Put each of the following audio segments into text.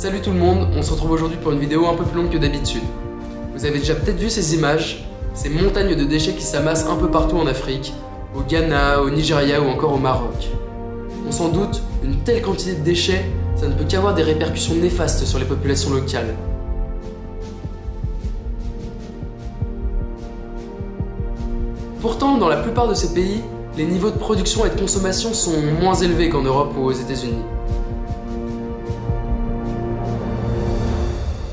Salut tout le monde, on se retrouve aujourd'hui pour une vidéo un peu plus longue que d'habitude. Vous avez déjà peut-être vu ces images, ces montagnes de déchets qui s'amassent un peu partout en Afrique, au Ghana, au Nigeria ou encore au Maroc. On s'en doute, une telle quantité de déchets, ça ne peut qu'avoir des répercussions néfastes sur les populations locales. Pourtant, dans la plupart de ces pays, les niveaux de production et de consommation sont moins élevés qu'en Europe ou aux États-Unis.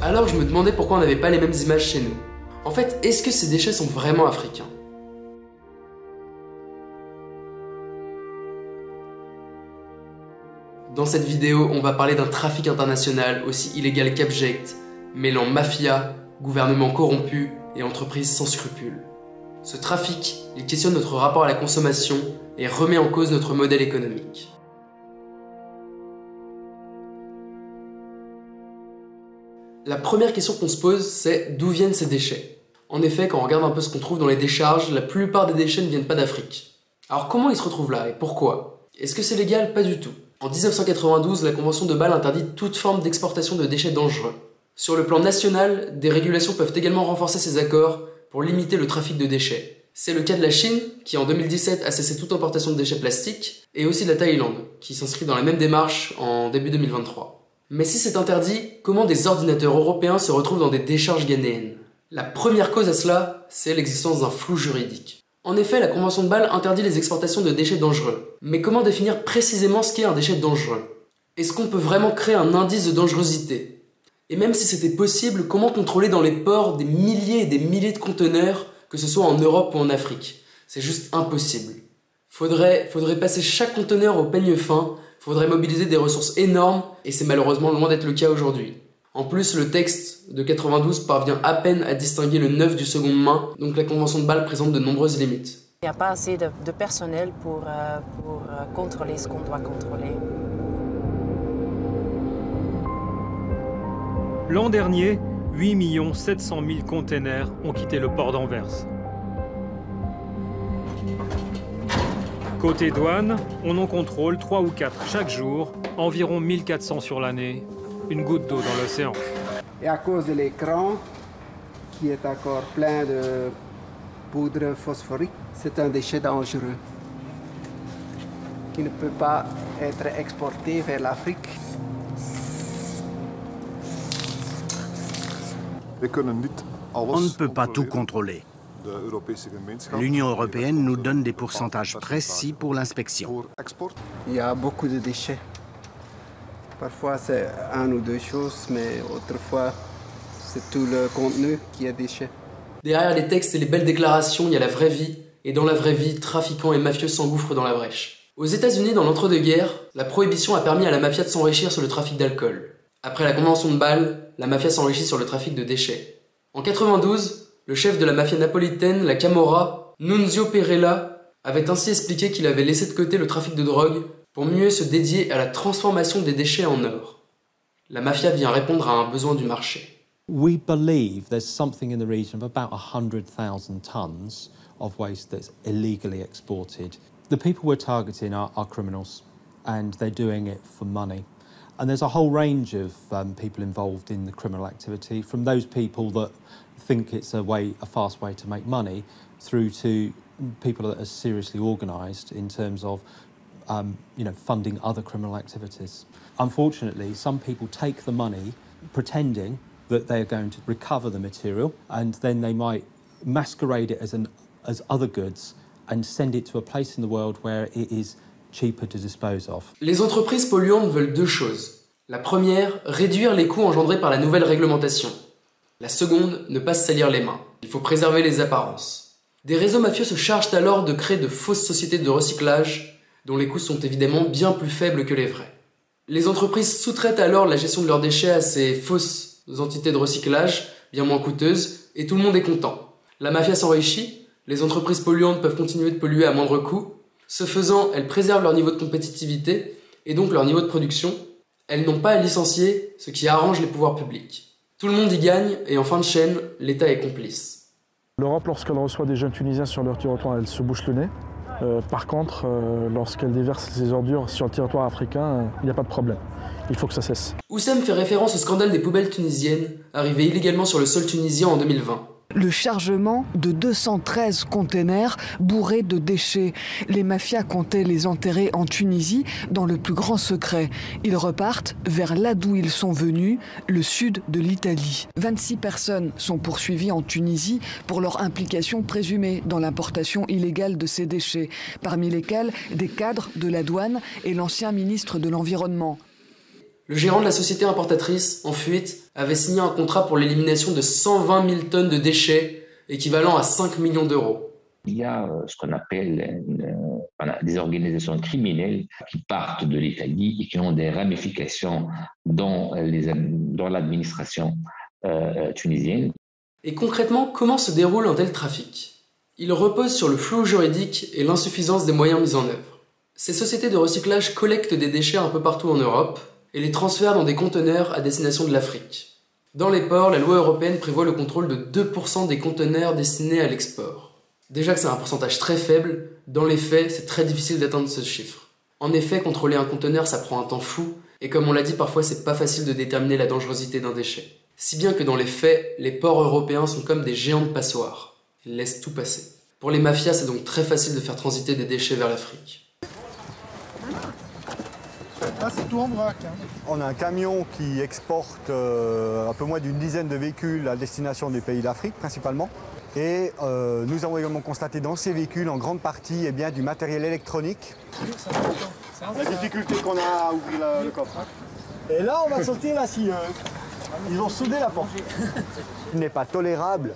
Alors je me demandais pourquoi on n'avait pas les mêmes images chez nous. En fait, est-ce que ces déchets sont vraiment africains? Dans cette vidéo, on va parler d'un trafic international aussi illégal qu'abject, mêlant mafia, gouvernement corrompu et entreprises sans scrupules. Ce trafic, il questionne notre rapport à la consommation et remet en cause notre modèle économique. La première question qu'on se pose, c'est d'où viennent ces déchets? En effet, quand on regarde un peu ce qu'on trouve dans les décharges, la plupart des déchets ne viennent pas d'Afrique. Alors comment ils se retrouvent là et pourquoi? Est-ce que c'est légal? Pas du tout. En 1992, la Convention de Bâle interdit toute forme d'exportation de déchets dangereux. Sur le plan national, des régulations peuvent également renforcer ces accords pour limiter le trafic de déchets. C'est le cas de la Chine, qui en 2017 a cessé toute importation de déchets plastiques, et aussi de la Thaïlande, qui s'inscrit dans la même démarche en début 2023. Mais si c'est interdit, comment des ordinateurs européens se retrouvent dans des décharges ghanéennes? La première cause à cela, c'est l'existence d'un flou juridique. En effet, la Convention de Bâle interdit les exportations de déchets dangereux. Mais comment définir précisément ce qu'est un déchet dangereux? Est-ce qu'on peut vraiment créer un indice de dangerosité? Et même si c'était possible, comment contrôler dans les ports des milliers et des milliers de conteneurs, que ce soit en Europe ou en Afrique? C'est juste impossible. Faudrait passer chaque conteneur au peigne fin, faudrait mobiliser des ressources énormes, et c'est malheureusement loin d'être le cas aujourd'hui. En plus, le texte de 92 parvient à peine à distinguer le neuf du seconde main, donc la Convention de Bâle présente de nombreuses limites. Il n'y a pas assez de personnel pour contrôler ce qu'on doit contrôler. L'an dernier, 8 700 000 containers ont quitté le port d'Anvers. Côté douane, on en contrôle 3 ou 4 chaque jour, environ 1400 sur l'année, une goutte d'eau dans l'océan. Et à cause de l'écran, qui est encore plein de poudre phosphorique, c'est un déchet dangereux qui ne peut pas être exporté vers l'Afrique. On ne peut pas tout contrôler. L'Union européenne nous donne des pourcentages précis pour l'inspection. Il y a beaucoup de déchets. Parfois c'est 1 ou 2 choses, mais autrefois c'est tout le contenu qui est déchet. Derrière les textes et les belles déclarations, il y a la vraie vie, et dans la vraie vie, trafiquants et mafieux s'engouffrent dans la brèche. Aux États-Unis, dans l'entre-deux-guerres, la prohibition a permis à la mafia de s'enrichir sur le trafic d'alcool. Après la Convention de Bâle, la mafia s'enrichit sur le trafic de déchets. En 92, le chef de la mafia napolitaine, la Camorra, Nunzio Perella, avait ainsi expliqué qu'il avait laissé de côté le trafic de drogue pour mieux se dédier à la transformation des déchets en or. La mafia vient répondre à un besoin du marché. We believe there's something in the region of about 100,000 tons of waste that's illegally exported. The people we're targeting are criminals, and they're doing it for money. And there's a whole range of people involved in the criminal activity, from those people that think it's a fast way to make money, through to people that are seriously organised in terms of funding other criminal activities. Unfortunately, some people take the money pretending that they are going to recover the material, and then they might masquerade it as other goods and send it to a place in the world where it is cheaper to dispose of. Les entreprises polluantes veulent deux choses. La première, réduire les coûts engendrés par la nouvelle réglementation. La seconde, ne pas se salir les mains. Il faut préserver les apparences. Des réseaux mafieux se chargent alors de créer de fausses sociétés de recyclage, dont les coûts sont évidemment bien plus faibles que les vrais. Les entreprises sous-traitent alors la gestion de leurs déchets à ces fausses entités de recyclage, bien moins coûteuses, et tout le monde est content. La mafia s'enrichit, les entreprises polluantes peuvent continuer de polluer à moindre coût. Ce faisant, elles préservent leur niveau de compétitivité, et donc leur niveau de production. Elles n'ont pas à licencier, ce qui arrange les pouvoirs publics. Tout le monde y gagne, et en fin de chaîne, l'État est complice. L'Europe, lorsqu'elle reçoit des jeunes Tunisiens sur leur territoire, elle se bouche le nez. Par contre, lorsqu'elle déverse ses ordures sur le territoire africain, il n'y a pas de problème. Il faut que ça cesse. Oussem fait référence au scandale des poubelles tunisiennes, arrivées illégalement sur le sol tunisien en 2020. Le chargement de 213 containers bourrés de déchets. Les mafias comptaient les enterrer en Tunisie dans le plus grand secret. Ils repartent vers là d'où ils sont venus, le sud de l'Italie. 26 personnes sont poursuivies en Tunisie pour leur implication présumée dans l'importation illégale de ces déchets, parmi lesquels des cadres de la douane et l'ancien ministre de l'Environnement. Le gérant de la société importatrice, en fuite, avait signé un contrat pour l'élimination de 120 000 tonnes de déchets, équivalent à 5 millions d'euros. Il y a ce qu'on appelle des organisations criminelles qui partent de l'Italie et qui ont des ramifications dans l'administration tunisienne. Et concrètement, comment se déroule un tel trafic? Il repose sur le flou juridique et l'insuffisance des moyens mis en œuvre. Ces sociétés de recyclage collectent des déchets un peu partout en Europe, et les transfèrent dans des conteneurs à destination de l'Afrique. Dans les ports, la loi européenne prévoit le contrôle de 2% des conteneurs destinés à l'export. Déjà que c'est un pourcentage très faible, dans les faits, c'est très difficile d'atteindre ce chiffre. En effet, contrôler un conteneur, ça prend un temps fou, et comme on l'a dit, parfois c'est pas facile de déterminer la dangerosité d'un déchet. Si bien que dans les faits, les ports européens sont comme des géants de passoires. Ils laissent tout passer. Pour les mafias, c'est donc très facile de faire transiter des déchets vers l'Afrique. Là, c'est tout en vrac. On a un camion qui exporte un peu moins d'une dizaine de véhicules à destination des pays d'Afrique, principalement. Et nous avons également constaté dans ces véhicules, en grande partie, du matériel électronique. La difficulté qu'on a à ouvrir le coffre. Et là, on va sortir la scieuse. Ils ont soudé la porte. Il n'est pas tolérable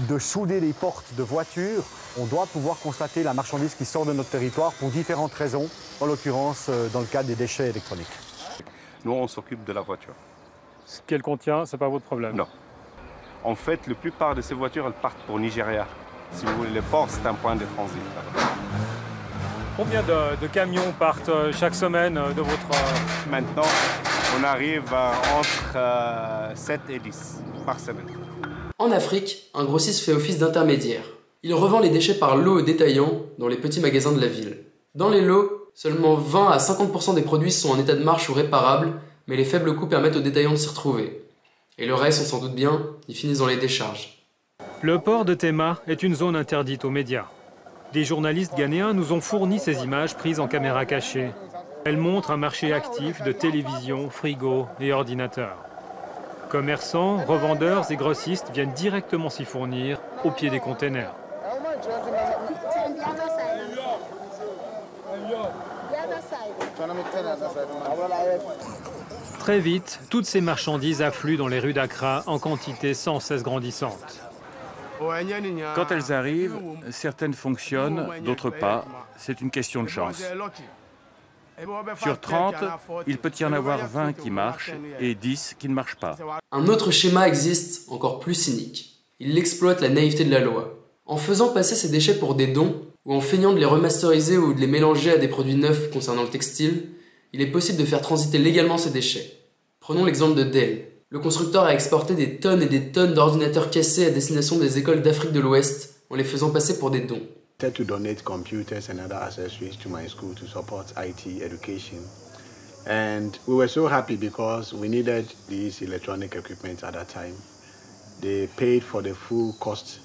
de souder les portes de voitures. On doit pouvoir constater la marchandise qui sort de notre territoire pour différentes raisons, en l'occurrence dans le cadre des déchets électroniques. Nous, on s'occupe de la voiture. Ce qu'elle contient, c'est pas votre problème? Non. En fait, la plupart de ces voitures, elles partent pour Nigeria. Si vous voulez, le port, c'est un point de transit. Combien de camions partent chaque semaine de votre... Maintenant, on arrive entre 7 et 10 par semaine. En Afrique, un grossiste fait office d'intermédiaire. Il revend les déchets par lot aux détaillants dans les petits magasins de la ville. Dans les lots, seulement 20 à 50% des produits sont en état de marche ou réparables, mais les faibles coûts permettent aux détaillants de s'y retrouver. Et le reste, on s'en doute bien, ils finissent dans les décharges. Le port de Tema est une zone interdite aux médias. Des journalistes ghanéens nous ont fourni ces images prises en caméra cachée. Elles montrent un marché actif de télévision, frigos et ordinateurs. Commerçants, revendeurs et grossistes viennent directement s'y fournir au pied des containers. Très vite, toutes ces marchandises affluent dans les rues d'Accra en quantité sans cesse grandissante. Quand elles arrivent, certaines fonctionnent, d'autres pas. C'est une question de chance. Sur 30, il peut y en avoir 20 qui marchent et 10 qui ne marchent pas. Un autre schéma existe, encore plus cynique. Il exploite la naïveté de la loi. En faisant passer ces déchets pour des dons, ou en feignant de les remasteriser ou de les mélanger à des produits neufs concernant le textile, il est possible de faire transiter légalement ces déchets. Prenons l'exemple de Dell. Le constructeur a exporté des tonnes et des tonnes d'ordinateurs cassés à destination des écoles d'Afrique de l'Ouest en les faisant passer pour des dons. To donate computers and other accessories to my school to support IT education. And we were so happy because we needed these electronic equipment at that time. They paid for the full cost,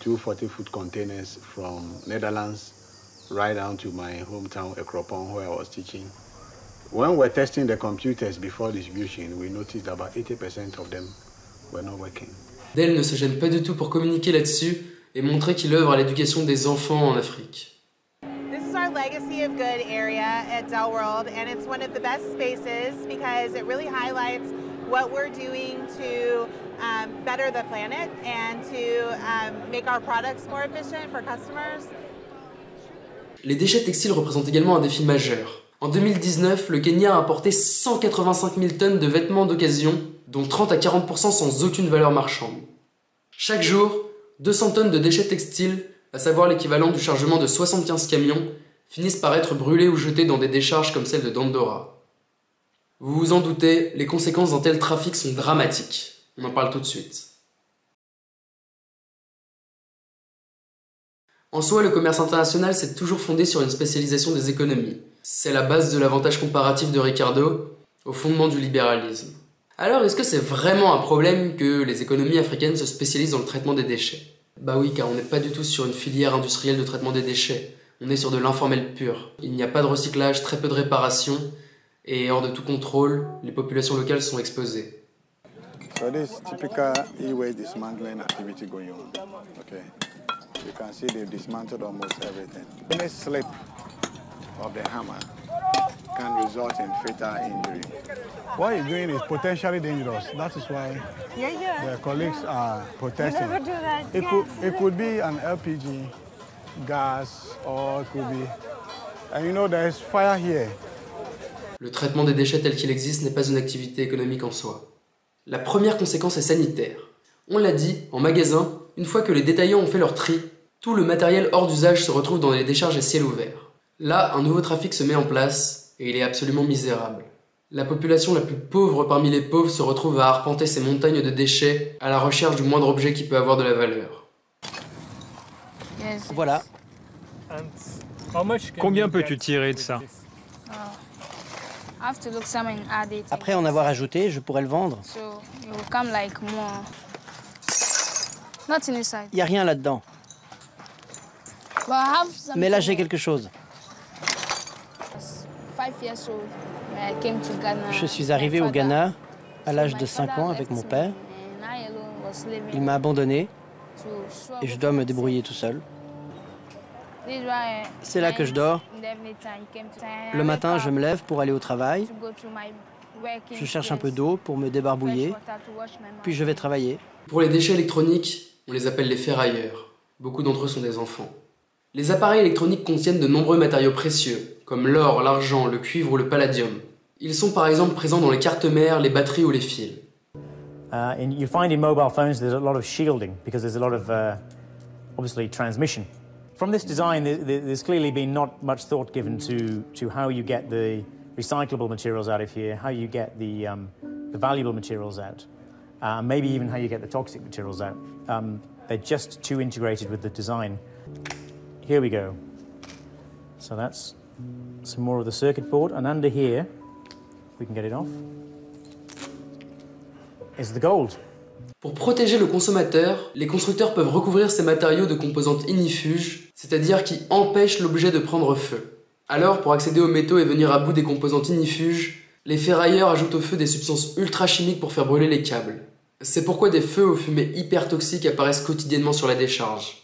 240-foot containers from Netherlands right down to my hometown, Ekropon, where I was teaching. When we were testing the computers before distribution, we noticed about 80% of them were not working. Dell ne se gêne pas du tout pour communiquer là-dessus et montrer qu'il œuvre à l'éducation des enfants en Afrique. This is our Legacy of Good area at Dell World, and it's one of the best spaces because it really highlights what we're doing to better the planet and to make our products more efficient for customers. Les déchets textiles représentent également un défi majeur. En 2019, le Kenya a importé 185 000 tonnes de vêtements d'occasion, dont 30 à 40% sans aucune valeur marchande. Chaque jour, 200 tonnes de déchets textiles, à savoir l'équivalent du chargement de 75 camions, finissent par être brûlés ou jetés dans des décharges comme celle de Dandora. Vous vous en doutez, les conséquences d'un tel trafic sont dramatiques. On en parle tout de suite. En soi, le commerce international s'est toujours fondé sur une spécialisation des économies. C'est la base de l'avantage comparatif de Ricardo, au fondement du libéralisme. Alors, est-ce que c'est vraiment un problème que les économies africaines se spécialisent dans le traitement des déchets? Bah oui, car on n'est pas du tout sur une filière industrielle de traitement des déchets. On est sur de l'informel pur. Il n'y a pas de recyclage, très peu de réparation, et hors de tout contrôle, les populations locales sont exposées. So this typical e-waste dismantling activity going on. Okay. You can see they've dismantled almost everything. Any slip of the hammer can result in fatal injury. What you're doing is potentially dangerous. That is why their colleagues are protesting. Never do that. It could be an LPG, gas, or it could be... And you know there's fire here. Le traitement des déchets tel qu'il existe n'est pas une activité économique en soi. La première conséquence est sanitaire. On l'a dit, en magasin, une fois que les détaillants ont fait leur tri, tout le matériel hors d'usage se retrouve dans les décharges à ciel ouvert. Là, un nouveau trafic se met en place, et il est absolument misérable. La population la plus pauvre parmi les pauvres se retrouve à arpenter ces montagnes de déchets à la recherche du moindre objet qui peut avoir de la valeur. Voilà. Combien peux-tu tirer de ça? Après en avoir ajouté, je pourrais le vendre. Il n'y a rien là-dedans. Mais là, j'ai quelque chose. Je suis arrivé au Ghana à l'âge de 5 ans avec mon père. Il m'a abandonné et je dois me débrouiller tout seul. C'est là que je dors. Le matin, je me lève pour aller au travail. Je cherche un peu d'eau pour me débarbouiller, puis je vais travailler. Pour les déchets électroniques, on les appelle les ferrailleurs. Beaucoup d'entre eux sont des enfants. Les appareils électroniques contiennent de nombreux matériaux précieux, comme l'or, l'argent, le cuivre ou le palladium. Ils sont par exemple présents dans les cartes mères, les batteries ou les fils. You find in mobile phones there's a lot of shielding because there's a lot of obviously transmission. From this design, there's clearly been not much thought given to how you get the recyclable materials out of here, how you get the valuable materials out, maybe even how you get the toxic materials out. They're just too integrated with the design. Here we go. So that's some more of the circuit board, and under here, we can get it off, is the gold. Pour protéger le consommateur, les constructeurs peuvent recouvrir ces matériaux de composantes ignifuges, c'est-à-dire qui empêchent l'objet de prendre feu. Alors, pour accéder aux métaux et venir à bout des composantes ignifuges, les ferrailleurs ajoutent au feu des substances ultra-chimiques pour faire brûler les câbles. C'est pourquoi des feux aux fumées hyper toxiques apparaissent quotidiennement sur la décharge.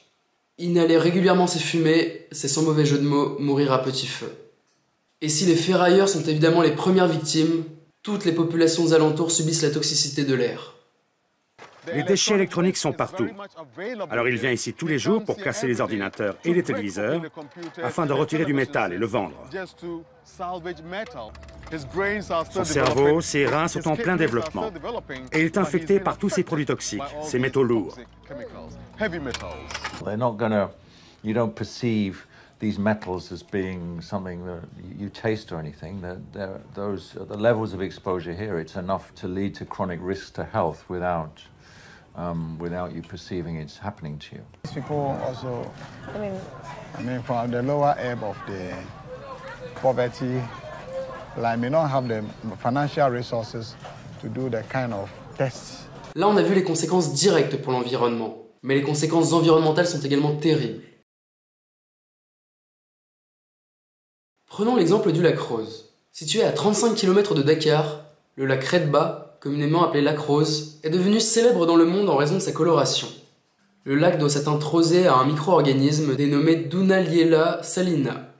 Inhaler régulièrement ces fumées, c'est sans mauvais jeu de mots mourir à petit feu. Et si les ferrailleurs sont évidemment les premières victimes, toutes les populations alentours subissent la toxicité de l'air. Les déchets électroniques sont partout. Alors il vient ici tous les jours pour casser les ordinateurs et les téléviseurs afin de retirer du métal et le vendre. Son cerveau, ses reins sont en plein développement. Et il est infecté par tous ces produits toxiques, ces métaux lourds. You don't perceive these metals as being something that you taste or anything. The levels of exposure here, it's enough to lead to chronic risks to health without you perceiving it's happening to you. These people also, from the lower ebb of the poverty, may not have the financial resources to do the kind of tests. Là, on a vu les conséquences directes pour l'environnement, mais les conséquences environnementales sont également terribles. Prenons l'exemple du lac Rose. Situé à 35 km de Dakar, le lac Redba, communément appelé lac Rose, est devenu célèbre dans le monde en raison de sa coloration. Le lac doit s'être introsé à un micro-organisme dénommé Dunaliella salina.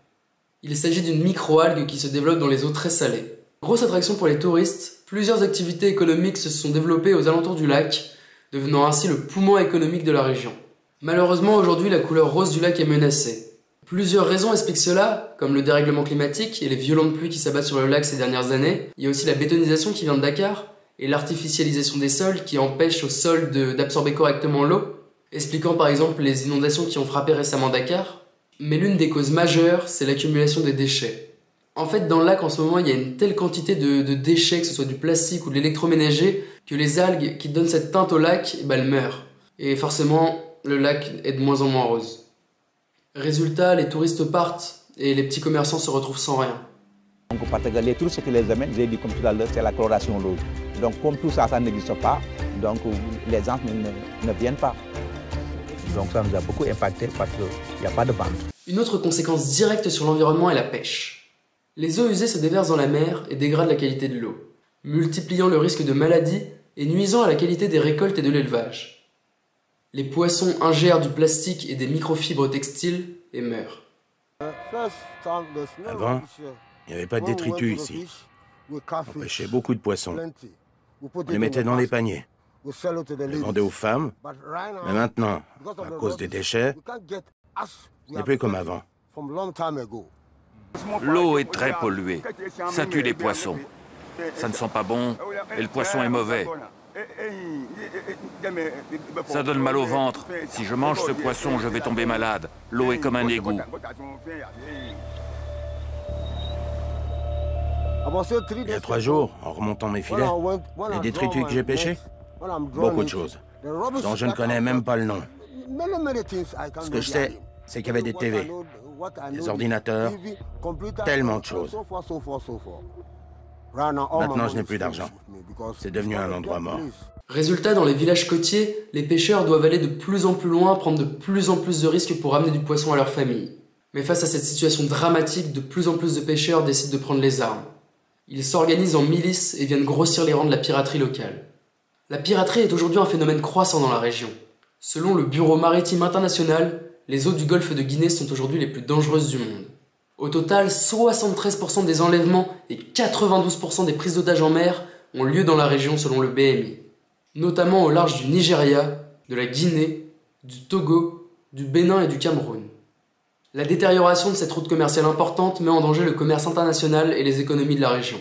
Il s'agit d'une micro-algue qui se développe dans les eaux très salées. Grosse attraction pour les touristes, plusieurs activités économiques se sont développées aux alentours du lac, devenant ainsi le poumon économique de la région. Malheureusement, aujourd'hui, la couleur rose du lac est menacée. Plusieurs raisons expliquent cela, comme le dérèglement climatique et les violentes pluies qui s'abattent sur le lac ces dernières années. Il y a aussi la bétonisation qui vient de Dakar et l'artificialisation des sols qui empêche au sol d'absorber correctement l'eau, expliquant par exemple les inondations qui ont frappé récemment Dakar. Mais l'une des causes majeures, c'est l'accumulation des déchets. En fait, dans le lac en ce moment, il y a une telle quantité de déchets, que ce soit du plastique ou de l'électroménager, que les algues qui donnent cette teinte au lac, elles meurent. Et forcément, le lac est de moins en moins rose. Résultat, les touristes partent et les petits commerçants se retrouvent sans rien. Donc, parce que les touristes, ce qui les amène, j'ai dit comme tout à l'heure, c'est la coloration rouge. Donc, comme tout ça, ça n'existe pas, donc les gens ne viennent pas. Donc, ça nous a beaucoup impacté parce qu'il n'y a pas de vente. Une autre conséquence directe sur l'environnement est la pêche. Les eaux usées se déversent dans la mer et dégradent la qualité de l'eau, multipliant le risque de maladies et nuisant à la qualité des récoltes et de l'élevage. Les poissons ingèrent du plastique et des microfibres textiles et meurent. Avant, il n'y avait pas de détritus ici. On pêchait beaucoup de poissons. On les mettait dans les paniers. On les vendait aux femmes. Mais maintenant, à cause des déchets, ce n'est plus comme avant. L'eau est très polluée. Ça tue les poissons. Ça ne sent pas bon et le poisson est mauvais. Ça donne mal au ventre. Si je mange ce poisson, je vais tomber malade. L'eau est comme un égout. Il y a 3 jours, en remontant mes filets, les détritus que j'ai pêchés, beaucoup de choses, dont je ne connais même pas le nom. Ce que je sais, c'est qu'il y avait des TV, des ordinateurs, tellement de choses. Maintenant, je n'ai plus d'argent. C'est devenu un endroit mort. Résultat, dans les villages côtiers, les pêcheurs doivent aller de plus en plus loin, prendre de plus en plus de risques pour ramener du poisson à leur famille. Mais face à cette situation dramatique, de plus en plus de pêcheurs décident de prendre les armes. Ils s'organisent en milices et viennent grossir les rangs de la piraterie locale. La piraterie est aujourd'hui un phénomène croissant dans la région. Selon le Bureau maritime international, les eaux du golfe de Guinée sont aujourd'hui les plus dangereuses du monde. Au total, 73% des enlèvements et 92% des prises d'otages en mer ont lieu dans la région selon le BMI, notamment au large du Nigeria, de la Guinée, du Togo, du Bénin et du Cameroun. La détérioration de cette route commerciale importante met en danger le commerce international et les économies de la région.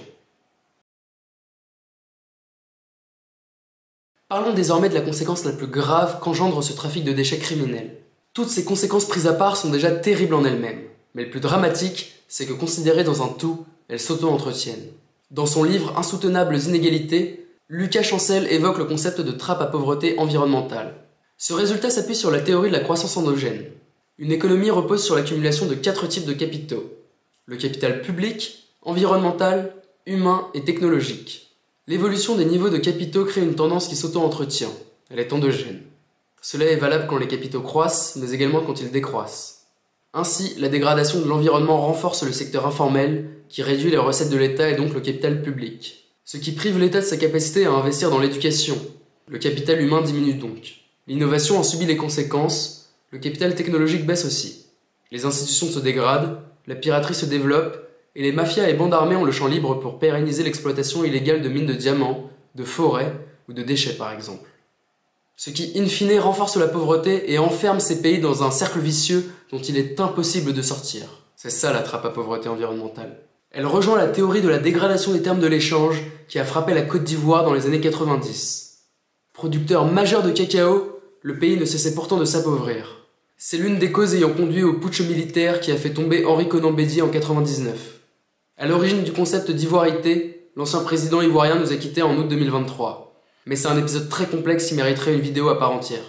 Parlons désormais de la conséquence la plus grave qu'engendre ce trafic de déchets criminels. Toutes ces conséquences prises à part sont déjà terribles en elles-mêmes, mais le plus dramatique, c'est que considérées dans un tout, elles s'auto-entretiennent. Dans son livre Insoutenables inégalités, Lucas Chancel évoque le concept de trappe à pauvreté environnementale. Ce résultat s'appuie sur la théorie de la croissance endogène. Une économie repose sur l'accumulation de 4 types de capitaux. Le capital public, environnemental, humain et technologique. L'évolution des niveaux de capitaux crée une tendance qui s'auto-entretient. Elle est endogène. Cela est valable quand les capitaux croissent, mais également quand ils décroissent. Ainsi, la dégradation de l'environnement renforce le secteur informel, qui réduit les recettes de l'État et donc le capital public. Ce qui prive l'État de sa capacité à investir dans l'éducation. Le capital humain diminue donc. L'innovation en subit les conséquences. Le capital technologique baisse aussi. Les institutions se dégradent, la piraterie se développe, et les mafias et bandes armées ont le champ libre pour pérenniser l'exploitation illégale de mines de diamants, de forêts ou de déchets par exemple. Ce qui, in fine, renforce la pauvreté et enferme ces pays dans un cercle vicieux dont il est impossible de sortir. C'est ça la trappe à pauvreté environnementale. Elle rejoint la théorie de la dégradation des termes de l'échange qui a frappé la Côte d'Ivoire dans les années 90. Producteur majeur de cacao, le pays ne cessait pourtant de s'appauvrir. C'est l'une des causes ayant conduit au putsch militaire qui a fait tomber Henri Konan Bédié en 1999. À l'origine du concept d'ivoirité, l'ancien président ivoirien nous a quittés en août 2023. Mais c'est un épisode très complexe qui mériterait une vidéo à part entière.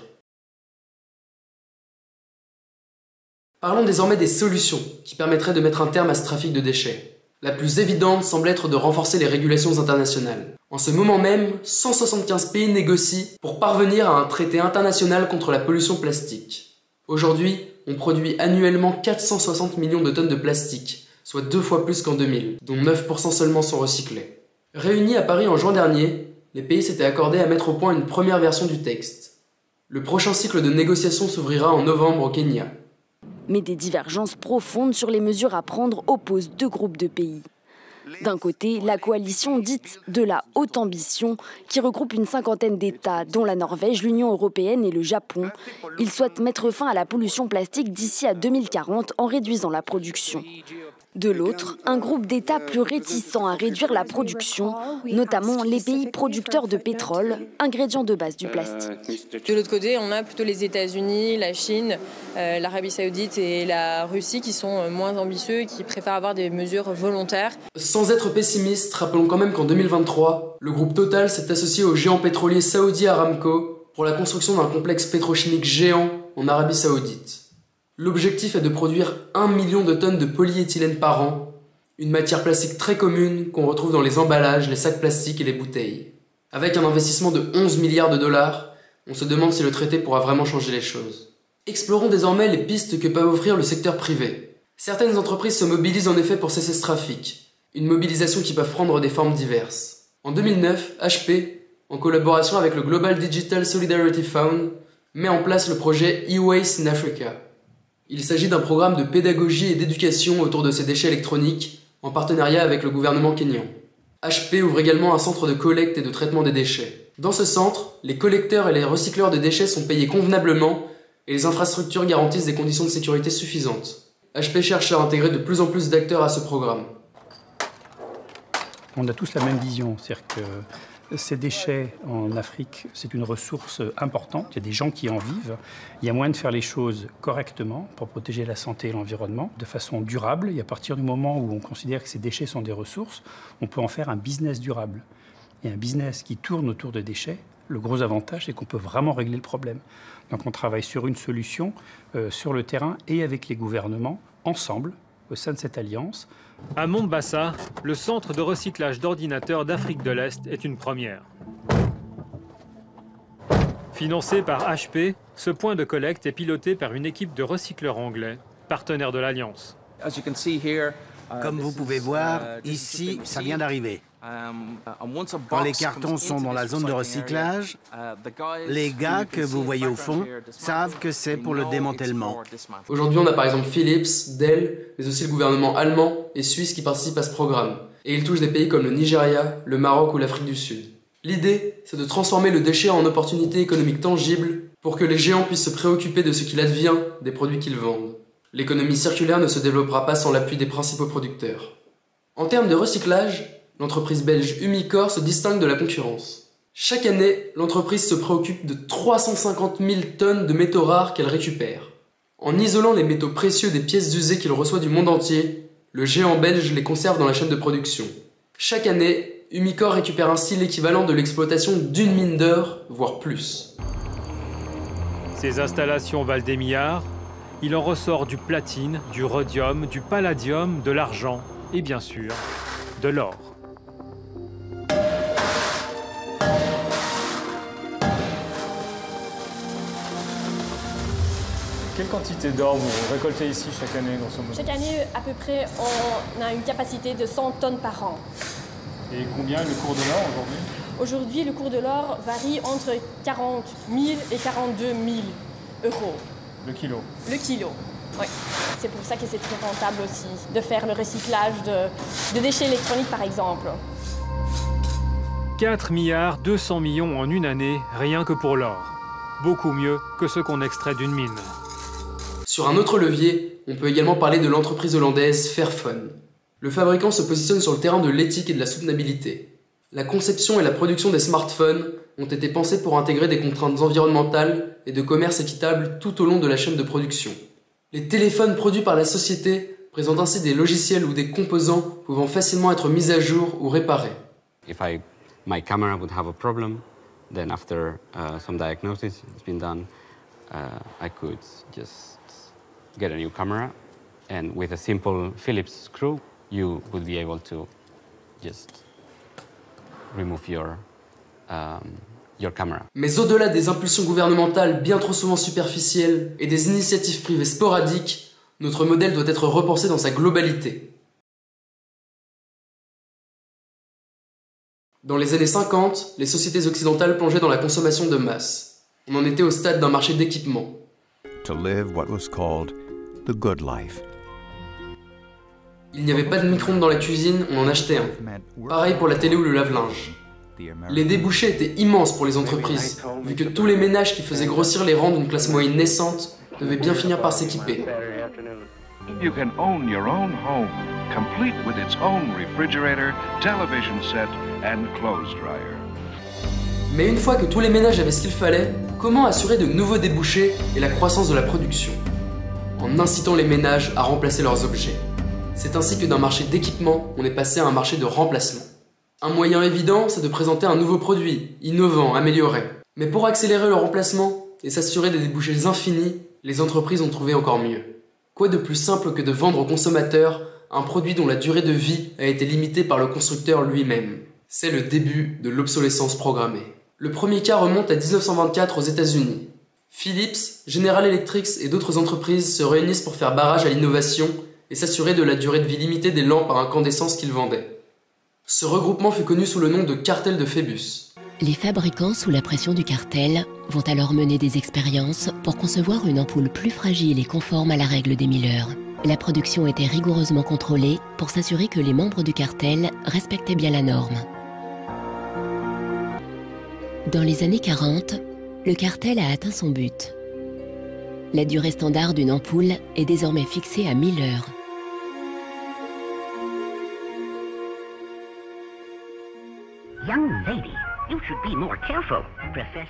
Parlons désormais des solutions qui permettraient de mettre un terme à ce trafic de déchets. La plus évidente semble être de renforcer les régulations internationales. En ce moment même, 175 pays négocient pour parvenir à un traité international contre la pollution plastique. Aujourd'hui, on produit annuellement 460 millions de tonnes de plastique, soit 2 fois plus qu'en 2000, dont 9% seulement sont recyclés. Réunis à Paris en juin dernier, les pays s'étaient accordés à mettre au point une première version du texte. Le prochain cycle de négociations s'ouvrira en novembre au Kenya. Mais des divergences profondes sur les mesures à prendre opposent 2 groupes de pays. D'un côté, la coalition dite de la haute ambition, qui regroupe une 50aine d'États, dont la Norvège, l'Union européenne et le Japon. Ils souhaitent mettre fin à la pollution plastique d'ici à 2040 en réduisant la production. De l'autre, un groupe d'États plus réticents à réduire la production, notamment les pays producteurs de pétrole, ingrédient de base du plastique. De l'autre côté, on a plutôt les États-Unis, la Chine, l'Arabie Saoudite et la Russie qui sont moins ambitieux et qui préfèrent avoir des mesures volontaires. Sans être pessimiste, rappelons quand même qu'en 2023, le groupe Total s'est associé au géant pétrolier saoudi Aramco pour la construction d'un complexe pétrochimique géant en Arabie Saoudite. L'objectif est de produire 1 million de tonnes de polyéthylène par an, une matière plastique très commune qu'on retrouve dans les emballages, les sacs plastiques et les bouteilles. Avec un investissement de 11 milliards de dollars, on se demande si le traité pourra vraiment changer les choses. Explorons désormais les pistes que peut offrir le secteur privé. Certaines entreprises se mobilisent en effet pour cesser ce trafic, une mobilisation qui peut prendre des formes diverses. En 2009, HP, en collaboration avec le Global Digital Solidarity Fund, met en place le projet E-Waste in Africa. Il s'agit d'un programme de pédagogie et d'éducation autour de ces déchets électroniques, en partenariat avec le gouvernement kényan. HP ouvre également un centre de collecte et de traitement des déchets. Dans ce centre, les collecteurs et les recycleurs de déchets sont payés convenablement et les infrastructures garantissent des conditions de sécurité suffisantes. HP cherche à intégrer de plus en plus d'acteurs à ce programme. On a tous la même vision, c'est-à-dire que ces déchets en Afrique, c'est une ressource importante. Il y a des gens qui en vivent. Il y a moyen de faire les choses correctement pour protéger la santé et l'environnement de façon durable. Et à partir du moment où on considère que ces déchets sont des ressources, on peut en faire un business durable. Et un business qui tourne autour des déchets, le gros avantage, c'est qu'on peut vraiment régler le problème. Donc on travaille sur une solution sur le terrain et avec les gouvernements, ensemble, au sein de cette alliance. À Mombasa, le centre de recyclage d'ordinateurs d'Afrique de l'Est est une première. Financé par HP, ce point de collecte est piloté par une équipe de recycleurs anglais, partenaires de l'Alliance. Comme vous pouvez voir, ici, ça vient d'arriver. Quand les cartons sont dans la zone de recyclage, les gars que vous voyez au fond savent que c'est pour le démantèlement. Aujourd'hui, on a par exemple Philips, Dell, mais aussi le gouvernement allemand et suisse qui participent à ce programme. Et il touche des pays comme le Nigeria, le Maroc ou l'Afrique du Sud. L'idée, c'est de transformer le déchet en opportunité économique tangible pour que les géants puissent se préoccuper de ce qu'il advient des produits qu'ils vendent. L'économie circulaire ne se développera pas sans l'appui des principaux producteurs. En termes de recyclage, l'entreprise belge Umicore se distingue de la concurrence. Chaque année, l'entreprise se préoccupe de 350 000 tonnes de métaux rares qu'elle récupère. En isolant les métaux précieux des pièces usées qu'il reçoit du monde entier, le géant belge les conserve dans la chaîne de production. Chaque année, Umicore récupère ainsi l'équivalent de l'exploitation d'une mine d'or, voire plus. Ces installations valent des milliards. Il en ressort du platine, du rhodium, du palladium, de l'argent et bien sûr, de l'or. Quelle quantité d'or vous récoltez ici chaque année, grosso modo? Chaque année, à peu près, on a une capacité de 100 tonnes par an. Et combien le cours de l'or aujourd'hui? Aujourd'hui, le cours de l'or varie entre 40 000 et 42 000 euros. Le kilo? Le kilo, oui. C'est pour ça que c'est très rentable aussi de faire le recyclage de déchets électroniques, par exemple. 4 milliards 200 millions en une année, rien que pour l'or. Beaucoup mieux que ce qu'on extrait d'une mine. Sur un autre levier, on peut également parler de l'entreprise hollandaise Fairphone. Le fabricant se positionne sur le terrain de l'éthique et de la soutenabilité. La conception et la production des smartphones ont été pensés pour intégrer des contraintes environnementales et de commerce équitable tout au long de la chaîne de production. Les téléphones produits par la société présentent ainsi des logiciels ou des composants pouvant facilement être mis à jour ou réparés. My camera would have a problem, then after some diagnosis has been done, I could just get a new camera, and with a simple Phillips screw, you would be able to just remove your camera. Mais au-delà des impulsions gouvernementales bien trop souvent superficielles et des initiatives privées sporadiques, notre modèle doit être repensé dans sa globalité. Dans les années 50, les sociétés occidentales plongeaient dans la consommation de masse. On en était au stade d'un marché d'équipement. To live what was called the good life. Il n'y avait pas de micro-ondes dans la cuisine, on en achetait un. Pareil pour la télé ou le lave-linge. Les débouchés étaient immenses pour les entreprises, vu que tous les ménages qui faisaient grossir les rangs d'une classe moyenne naissante devaient bien finir par s'équiper. You can own your own home, complete with its own refrigerator, television set and clothes dryer. Mais une fois que tous les ménages avaient ce qu'il fallait, comment assurer de nouveaux débouchés et la croissance de la production? En incitant les ménages à remplacer leurs objets. C'est ainsi que d'un marché d'équipement, on est passé à un marché de remplacement. Un moyen évident, c'est de présenter un nouveau produit, innovant, amélioré. Mais pour accélérer le remplacement et s'assurer des débouchés infinis, les entreprises ont trouvé encore mieux. Quoi de plus simple que de vendre au consommateur un produit dont la durée de vie a été limitée par le constructeur lui-même? C'est le début de l'obsolescence programmée. Le premier cas remonte à 1924 aux États-Unis. Philips, General Electric et d'autres entreprises se réunissent pour faire barrage à l'innovation et s'assurer de la durée de vie limitée des lampes à incandescence qu'ils vendaient. Ce regroupement fut connu sous le nom de cartel de Phébus. Les fabricants, sous la pression du cartel, vont alors mener des expériences pour concevoir une ampoule plus fragile et conforme à la règle des 1000 heures. La production était rigoureusement contrôlée pour s'assurer que les membres du cartel respectaient bien la norme. Dans les années 40, le cartel a atteint son but. La durée standard d'une ampoule est désormais fixée à 1000 heures.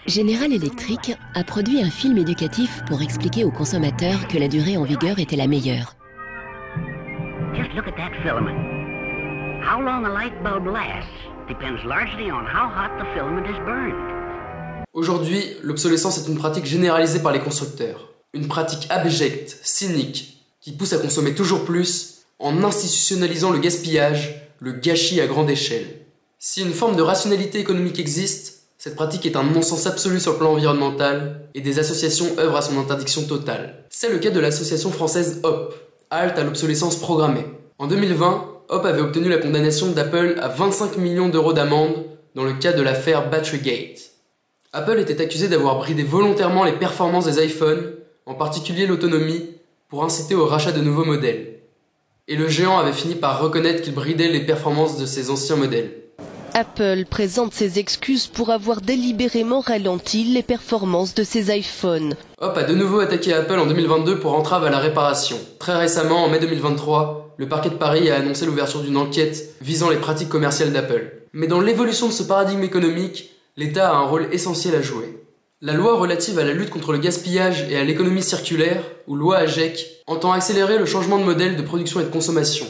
General Electric a produit un film éducatif pour expliquer aux consommateurs que la durée en vigueur était la meilleure. Just look at that filament. How long a light bulb lasts depends largely on how hot the filament is burned. Aujourd'hui, l'obsolescence est une pratique généralisée par les constructeurs. Une pratique abjecte, cynique, qui pousse à consommer toujours plus en institutionnalisant le gaspillage, le gâchis à grande échelle. Si une forme de rationalité économique existe, cette pratique est un non-sens absolu sur le plan environnemental et des associations œuvrent à son interdiction totale. C'est le cas de l'association française HOP, Halte à l'obsolescence programmée. En 2020, HOP avait obtenu la condamnation d'Apple à 25 millions d'euros d'amende dans le cas de l'affaire Batterygate. Apple était accusé d'avoir bridé volontairement les performances des iPhones, en particulier l'autonomie, pour inciter au rachat de nouveaux modèles. Et le géant avait fini par reconnaître qu'il bridait les performances de ses anciens modèles. Apple présente ses excuses pour avoir délibérément ralenti les performances de ses iPhones. HOP a de nouveau attaqué Apple en 2022 pour entrave à la réparation. Très récemment, en mai 2023, le parquet de Paris a annoncé l'ouverture d'une enquête visant les pratiques commerciales d'Apple. Mais dans l'évolution de ce paradigme économique, l'État a un rôle essentiel à jouer. La loi relative à la lutte contre le gaspillage et à l'économie circulaire, ou loi AGEC, entend accélérer le changement de modèle de production et de consommation.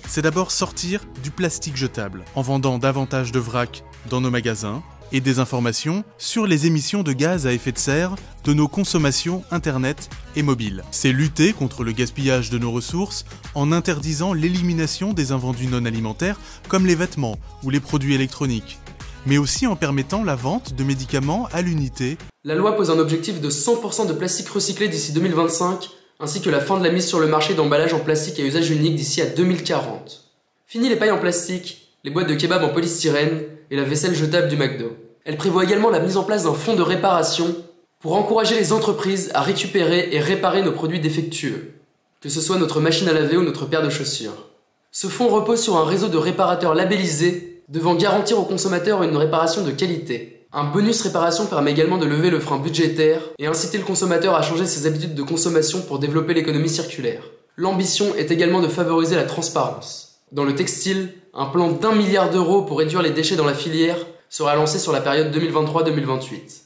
C'est d'abord sortir du plastique jetable, en vendant davantage de vrac dans nos magasins, et des informations sur les émissions de gaz à effet de serre de nos consommations Internet et mobiles. C'est lutter contre le gaspillage de nos ressources en interdisant l'élimination des invendus non alimentaires comme les vêtements ou les produits électroniques, mais aussi en permettant la vente de médicaments à l'unité. La loi pose un objectif de 100% de plastique recyclé d'ici 2025, ainsi que la fin de la mise sur le marché d'emballages en plastique à usage unique d'ici à 2040. Fini les pailles en plastique, les boîtes de kebab en polystyrène et la vaisselle jetable du McDo. Elle prévoit également la mise en place d'un fonds de réparation pour encourager les entreprises à récupérer et réparer nos produits défectueux, que ce soit notre machine à laver ou notre paire de chaussures. Ce fonds repose sur un réseau de réparateurs labellisés devant garantir aux consommateurs une réparation de qualité. Un bonus réparation permet également de lever le frein budgétaire et inciter le consommateur à changer ses habitudes de consommation pour développer l'économie circulaire. L'ambition est également de favoriser la transparence. Dans le textile, un plan d'1 milliard d'euros pour réduire les déchets dans la filière sera lancé sur la période 2023-2028.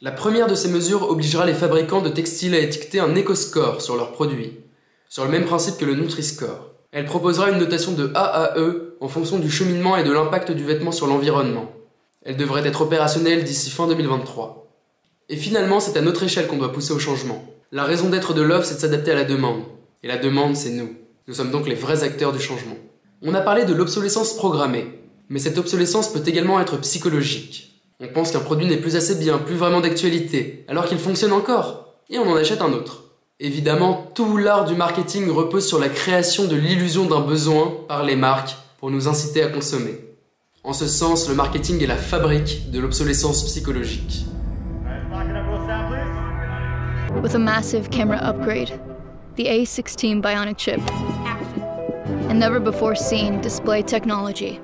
La première de ces mesures obligera les fabricants de textiles à étiqueter un éco-score sur leurs produits, sur le même principe que le Nutri-Score. Elle proposera une notation de A à E en fonction du cheminement et de l'impact du vêtement sur l'environnement. Elle devrait être opérationnelle d'ici fin 2023. Et finalement, c'est à notre échelle qu'on doit pousser au changement. La raison d'être de l'offre, c'est de s'adapter à la demande. Et la demande, c'est nous. Nous sommes donc les vrais acteurs du changement. On a parlé de l'obsolescence programmée, mais cette obsolescence peut également être psychologique. On pense qu'un produit n'est plus assez bien, plus vraiment d'actualité, alors qu'il fonctionne encore, et on en achète un autre. Évidemment, tout l'art du marketing repose sur la création de l'illusion d'un besoin par les marques pour nous inciter à consommer. En ce sens, le marketing est la fabrique de l'obsolescence psychologique. With a massive camera upgrade, the A16 Bionic chip, and never before seen display technology.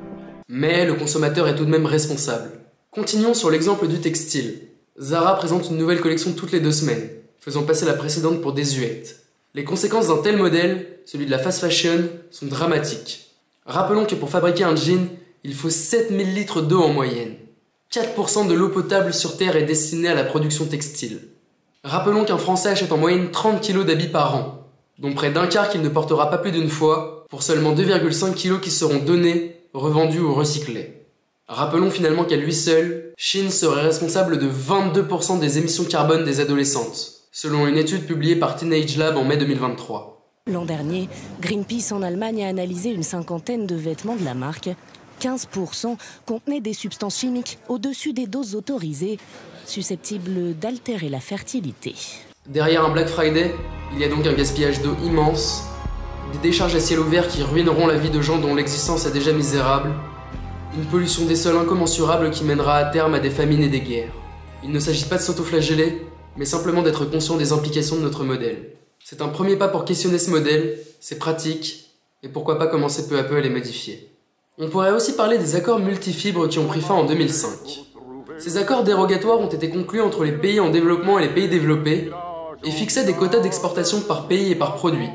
Mais le consommateur est tout de même responsable. Continuons sur l'exemple du textile. Zara présente une nouvelle collection toutes les 2 semaines, faisant passer la précédente pour désuète. Les conséquences d'un tel modèle, celui de la fast fashion, sont dramatiques. Rappelons que pour fabriquer un jean, il faut 7000 litres d'eau en moyenne. 4% de l'eau potable sur Terre est destinée à la production textile. Rappelons qu'un Français achète en moyenne 30 kg d'habits par an, dont près d'un quart qu'il ne portera pas plus d'une fois, pour seulement 2,5 kg qui seront donnés, revendus ou recyclés. Rappelons finalement qu'à lui seul, Shein serait responsable de 22% des émissions carbone des adolescentes. selon une étude publiée par Teenage Lab en mai 2023. L'an dernier, Greenpeace en Allemagne a analysé une cinquantaine de vêtements de la marque. 15% contenaient des substances chimiques au-dessus des doses autorisées, susceptibles d'altérer la fertilité. Derrière un Black Friday, il y a donc un gaspillage d'eau immense, des décharges à ciel ouvert qui ruineront la vie de gens dont l'existence est déjà misérable, une pollution des sols incommensurable qui mènera à terme à des famines et des guerres. Il ne s'agit pas de s'autoflageller, mais simplement d'être conscient des implications de notre modèle. C'est un premier pas pour questionner ce modèle, ses pratiques, et pourquoi pas commencer peu à peu à les modifier. On pourrait aussi parler des accords multifibres qui ont pris fin en 2005. Ces accords dérogatoires ont été conclus entre les pays en développement et les pays développés, et fixaient des quotas d'exportation par pays et par produit.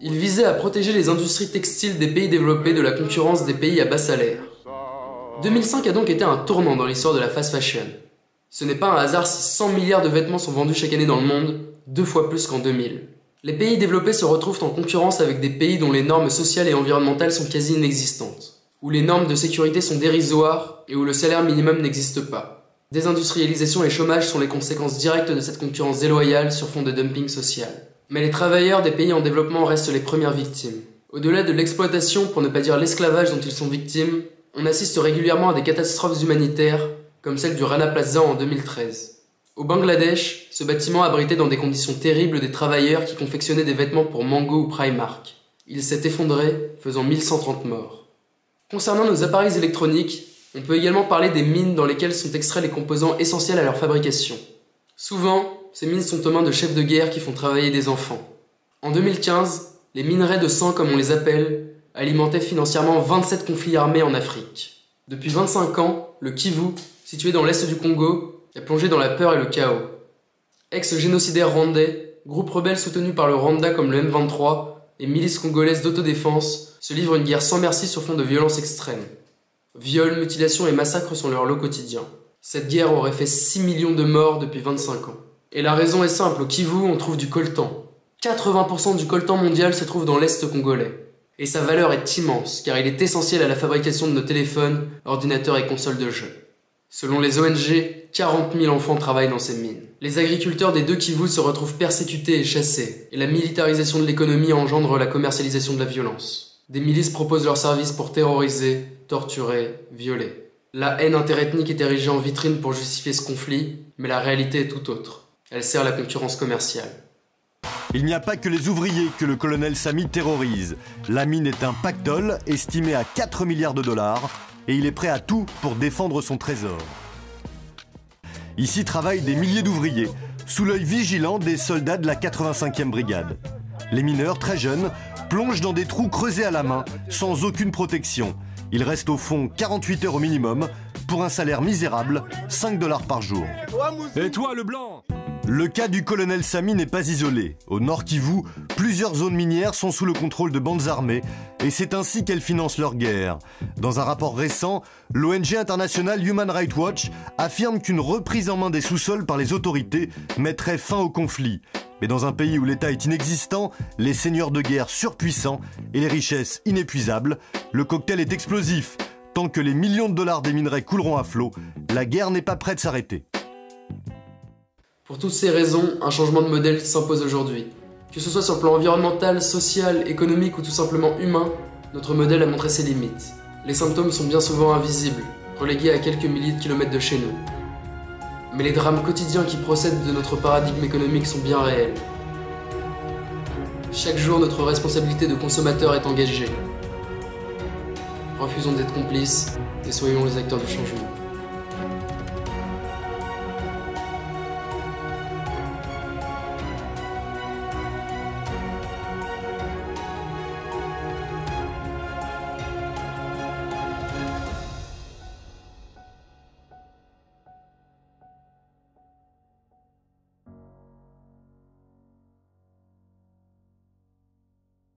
Ils visaient à protéger les industries textiles des pays développés de la concurrence des pays à bas salaire. 2005 a donc été un tournant dans l'histoire de la fast fashion. Ce n'est pas un hasard si 100 milliards de vêtements sont vendus chaque année dans le monde, 2 fois plus qu'en 2000. Les pays développés se retrouvent en concurrence avec des pays dont les normes sociales et environnementales sont quasi inexistantes, où les normes de sécurité sont dérisoires et où le salaire minimum n'existe pas. Désindustrialisation et chômage sont les conséquences directes de cette concurrence déloyale sur fond de dumping social. Mais les travailleurs des pays en développement restent les premières victimes. Au-delà de l'exploitation, pour ne pas dire l'esclavage dont ils sont victimes, on assiste régulièrement à des catastrophes humanitaires, comme celle du Rana Plaza en 2013. Au Bangladesh, ce bâtiment abritait dans des conditions terribles des travailleurs qui confectionnaient des vêtements pour Mango ou Primark. Il s'est effondré, faisant 1130 morts. Concernant nos appareils électroniques, on peut également parler des mines dans lesquelles sont extraits les composants essentiels à leur fabrication. Souvent, ces mines sont aux mains de chefs de guerre qui font travailler des enfants. En 2015, les minerais de sang comme on les appelle, alimentaient financièrement 27 conflits armés en Afrique. Depuis 25 ans, le Kivu, situé dans l'est du Congo, est plongé dans la peur et le chaos. Ex-génocidaires rwandais, groupe rebelle soutenu par le Rwanda comme le M23 et milices congolaises d'autodéfense se livrent une guerre sans merci sur fond de violence extrême. Viols, mutilations et massacres sont leur lot quotidien. Cette guerre aurait fait 6 millions de morts depuis 25 ans. Et la raison est simple, au Kivu, on trouve du coltan. 80% du coltan mondial se trouve dans l'Est congolais. Et sa valeur est immense, car il est essentiel à la fabrication de nos téléphones, ordinateurs et consoles de jeux. Selon les ONG, 40 000 enfants travaillent dans ces mines. Les agriculteurs des deux Kivu se retrouvent persécutés et chassés, et la militarisation de l'économie engendre la commercialisation de la violence. Des milices proposent leurs services pour terroriser, torturer, violer. La haine interethnique est érigée en vitrine pour justifier ce conflit, mais la réalité est tout autre. Elle sert la concurrence commerciale. Il n'y a pas que les ouvriers que le colonel Sami terrorise. La mine est un pactole estimé à 4 milliards de dollars et il est prêt à tout pour défendre son trésor. Ici travaillent des milliers d'ouvriers, sous l'œil vigilant des soldats de la 85e brigade. Les mineurs, très jeunes, plongent dans des trous creusés à la main, sans aucune protection. Ils restent au fond 48 heures au minimum, pour un salaire misérable, 5 $ par jour. Et toi, le blanc ? Le cas du colonel Sami n'est pas isolé. Au Nord Kivu, plusieurs zones minières sont sous le contrôle de bandes armées et c'est ainsi qu'elles financent leur guerre. Dans un rapport récent, l'ONG internationale Human Rights Watch affirme qu'une reprise en main des sous-sols par les autorités mettrait fin au conflit. Mais dans un pays où l'État est inexistant, les seigneurs de guerre surpuissants et les richesses inépuisables, le cocktail est explosif. Tant que les millions de dollars des minerais couleront à flot, la guerre n'est pas prête de s'arrêter. Pour toutes ces raisons, un changement de modèle s'impose aujourd'hui. Que ce soit sur le plan environnemental, social, économique ou tout simplement humain, notre modèle a montré ses limites. Les symptômes sont bien souvent invisibles, relégués à quelques milliers de kilomètres de chez nous. Mais les drames quotidiens qui procèdent de notre paradigme économique sont bien réels. Chaque jour, notre responsabilité de consommateur est engagée. Refusons d'être complices et soyons les acteurs du changement.